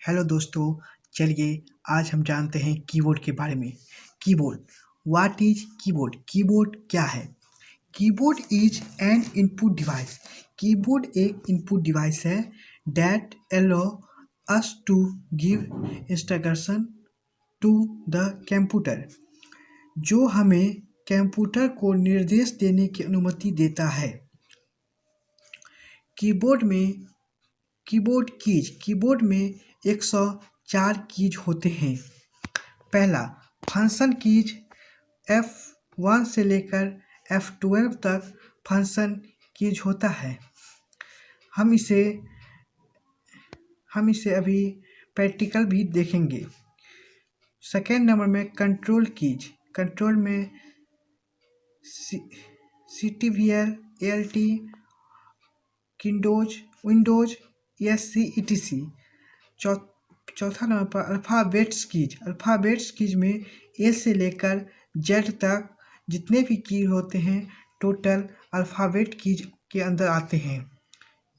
Hello दोस्तों, चलिए आज हम जानते हैं कीबोर्ड के बारे में। Keyboard, what is keyboard? Keyboard क्या है? Keyboard is an input device. Keyboard एक इनपुट डिवाइस है that allow us to give instruction to the computer, जो हमें कंप्यूटर को निर्देश देने की अनुमति देता है। कीबोर्ड में 104 कीज होते हैं। पहला, फंक्शन कीज F1 से लेकर F12 तक फंक्शन कीज होता है। हम इसे अभी प्रैक्टिकल भी देखेंगे। सेकेंड नंबर में कंट्रोल कीज। कंट्रोल में CTVL, ALT, Windows, ESC, ETC। चौथा नंबर पर अल्फ़ाबेट्स कीज। अल्फ़ाबेट्स कीज में A से लेकर Z तक जितने भी की होते हैं टोटल अल्फ़ाबेट कीज के अंदर आते हैं।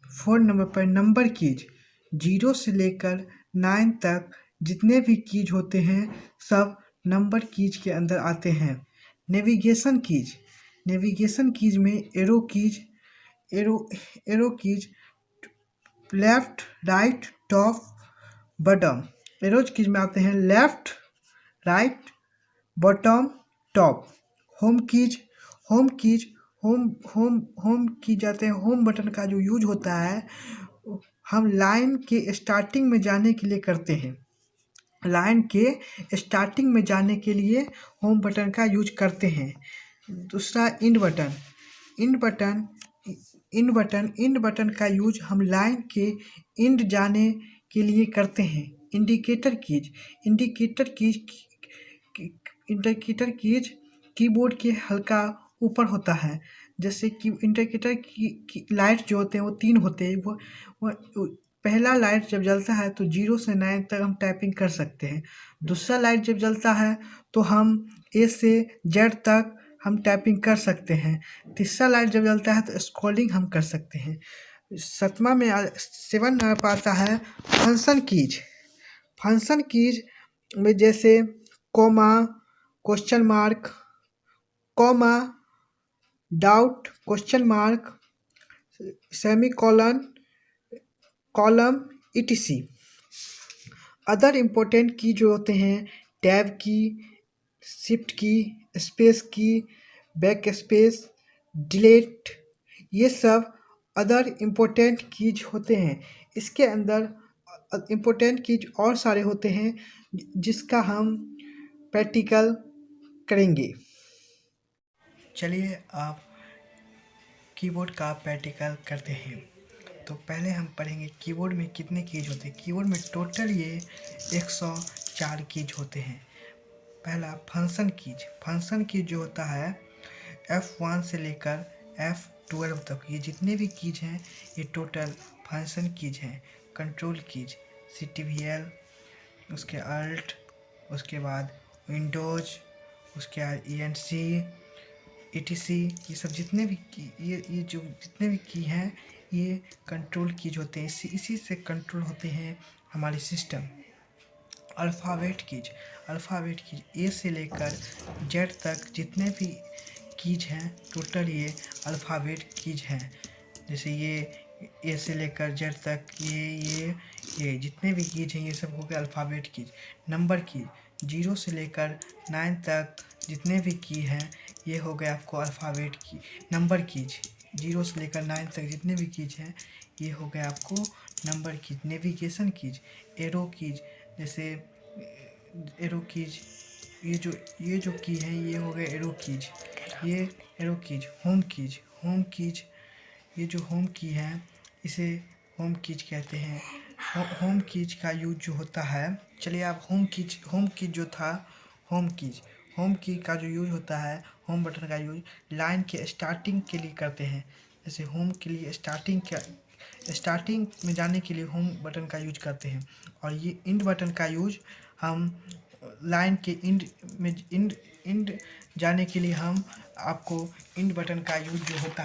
4 नंबर पर नंबर कीज। 0 से लेकर 9 तक जितने भी कीज होते हैं सब नंबर कीज के अंदर आते हैं। Navigation keys. नेविगेशन कीज में arrow keys left, right, top, bottom. Arrows keys में आते हैं left, right, bottom, top. Home keys आते हैं। होम बटन का जो यूज होता है हम लाइन के स्टार्टिंग में जाने के लिए करते हैं। लाइन के स्टार्टिंग में जाने के लिए होम बटन का यूज करते हैं। दूसरा, इंड बटन का यूज हम लाइन के इंड जाने के लिए करते हैं। इंडिकेटर कीज कीबोर्ड के हल्का ऊपर होता है। जैसे कि इंडिकेटर की लाइट जो होते हैं वो 3 होते हैं। वो पहला लाइट जब जलता है तो 0 से 9 तक हम टाइपिंग कर सकते हैं। दूसरा लाइट जब जलता है तो हम A से Z तक हम टाइपिंग कर सकते हैं। तीसरा लाइट जब जलता है तो स्क्रॉलिंग हम कर सकते हैं। 7 नंबर पर आता है फंक्शन कीज में जैसे comma, question mark, comma, doubt, question mark, semicolon, column, ETC। Other important की जो होते हैं टैब की, शिफ्ट की, स्पेस की, बैक स्पेस, डिलीट, ये सब अदर इम्पोर्टेंट कीज होते हैं। इसके अंदर इम्पोर्टेंट कीज और सारे होते हैं जिसका हम प्रैक्टिकल करेंगे। चलिए आप कीबोर्ड का प्रैक्टिकल करते हैं। तो पहले हम पढ़ेंगे कीबोर्ड में कितने कीज होते हैं। कीबोर्ड में टोटल ये 104 कीज होते हैं। पहला, फंक्शन कीज जो होता है F1 से लेकर F12 तक ये जितने भी कीज हैं ये टोटल फंक्शन कीज हैं। कंट्रोल कीज CTVL, उसके अल्ट, उसके बाद विंडोज, उसके बाद ENC, ETC, ये सब जितने भी जितने भी की हैं ये कंट्रोल कीज होते हैं। इसी से कंट्रोल होते हैं हमारे सिस्टम। अल्फ़ाबेट कीज A से लेकर Z तक जितने भी कीज हैं टोटल ये अल्फ़ाबेट कीज हैं। जैसे ये A से लेकर Z तक ये जितने भी कीज हैं ये सब हो गए अल्फ़ाबेट कीज। नंबर कीज 0 से लेकर 9 तक जितने भी की हैं ये हो गए आपको अल्फ़ाबेट की। नंबर कीज 0 से लेकर 9 तक जितने भी कीज हैं ये हो गए आपको number keys. Navigation keys, arrow keys, जैसे एरो कीज, ये जो की है ये हो गए एरो कीज। ये एरो कीज। होम कीज, ये जो होम की है इसे होम कीज कहते हैं। होम कीज का यूज जो होता है, चलिए आप होम कीज जो था होम की का जो यूज होता है, होम बटन का यूज लाइन के स्टार्टिंग के लिए करते हैं। जैसे होम के लिए स्टार्टिंग में जाने के लिए होम बटन का यूज करते हैं। और ये इंड बटन का यूज हम लाइन के इंड जाने के लिए हम आपको इंड बटन का यूज जो होता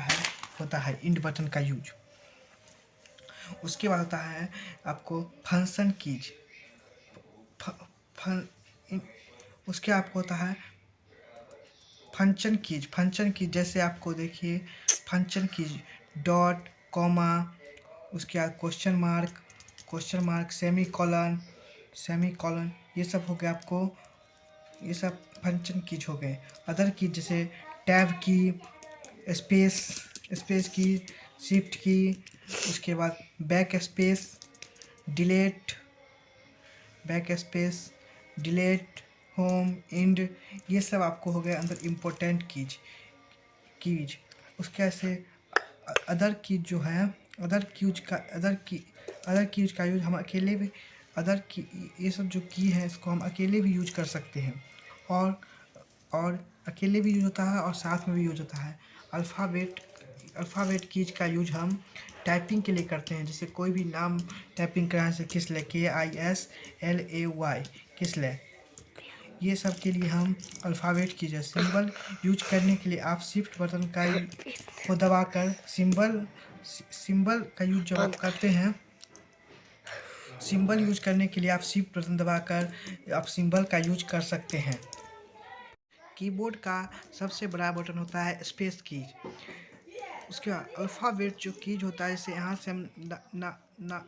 है इंड बटन का यूज। उसके बाद होता है आपको फंक्शन कीज। उसके आपको होता है फंक्शन कीज जैसे आपको देखिए फंक्शन कीज डॉट कॉमा, उसके बाद क्वेश्चन मार्क सेमी कॉलन ये सब हो गया आपको, ये सब फंक्शन कीज हो गए। अदर कीज जैसे tab key, space key, shift key, उसके बाद back space delete home end, ये सब आपको हो गया अंदर इम्पोर्टेंट कीज। उसके ऐसे अदर कीज जो है अदर कीज का यूज हम अकेले भी ये सब जो की है इसको हम अकेले भी यूज कर सकते हैं, और अकेले भी यूज होता है और साथ में भी यूज होता है। अल्फ़ाबेट कीज का यूज हम टाइपिंग के लिए करते हैं, जैसे कोई भी नाम टाइपिंग कराने से KISLE KISLAY KISLE, ये सब के लिए हम अल्फ़ाबेट कीज है। सिंबल यूज करने के लिए आप शिफ्ट बटन को दबाकर सिंबल का यूज जब आप करते हैं, सिंबल यूज करने के लिए आप शिफ्ट बटन दबाकर आप सिंबल का यूज कर सकते हैं। कीबोर्ड का सबसे बड़ा बटन होता है स्पेस कीज। उसके बाद अल्फ़ाबेट जो कीज होता है, जैसे यहाँ से हम ना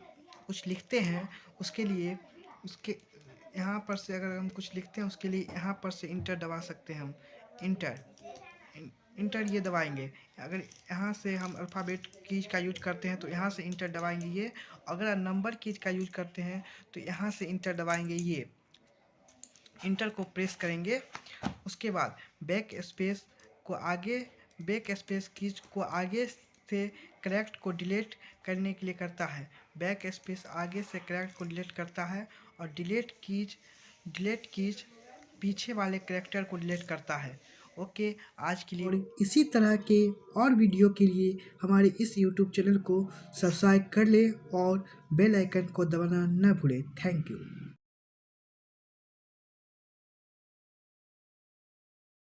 कुछ लिखते हैं, उसके लिए उसके यहाँ पर से अगर हम कुछ लिखते हैं उसके लिए यहाँ पर से इंटर दबा सकते हैं हम। इंटर ये दबाएंगे। अगर यहाँ से हम अल्फ़ाबेट कीज का यूज करते हैं तो यहाँ से इंटर दबाएंगे ये। अगर नंबर कीज का यूज करते हैं तो यहाँ से इंटर दबाएंगे ये, इंटर को प्रेस करेंगे। उसके बाद बैक स्पेस कीज को आगे से करेक्ट को डिलीट करने के लिए करता है। बैक स्पेस आगे से करेक्ट को डिलीट करता है, और डिलीट कीज पीछे वाले करेक्टर को डिलीट करता है। ओके, आज के लिए। और इसी तरह के और वीडियो के लिए हमारे इस YouTube चैनल को सब्सक्राइब कर ले और बेल आइकन को दबाना न भूलें। Thank you.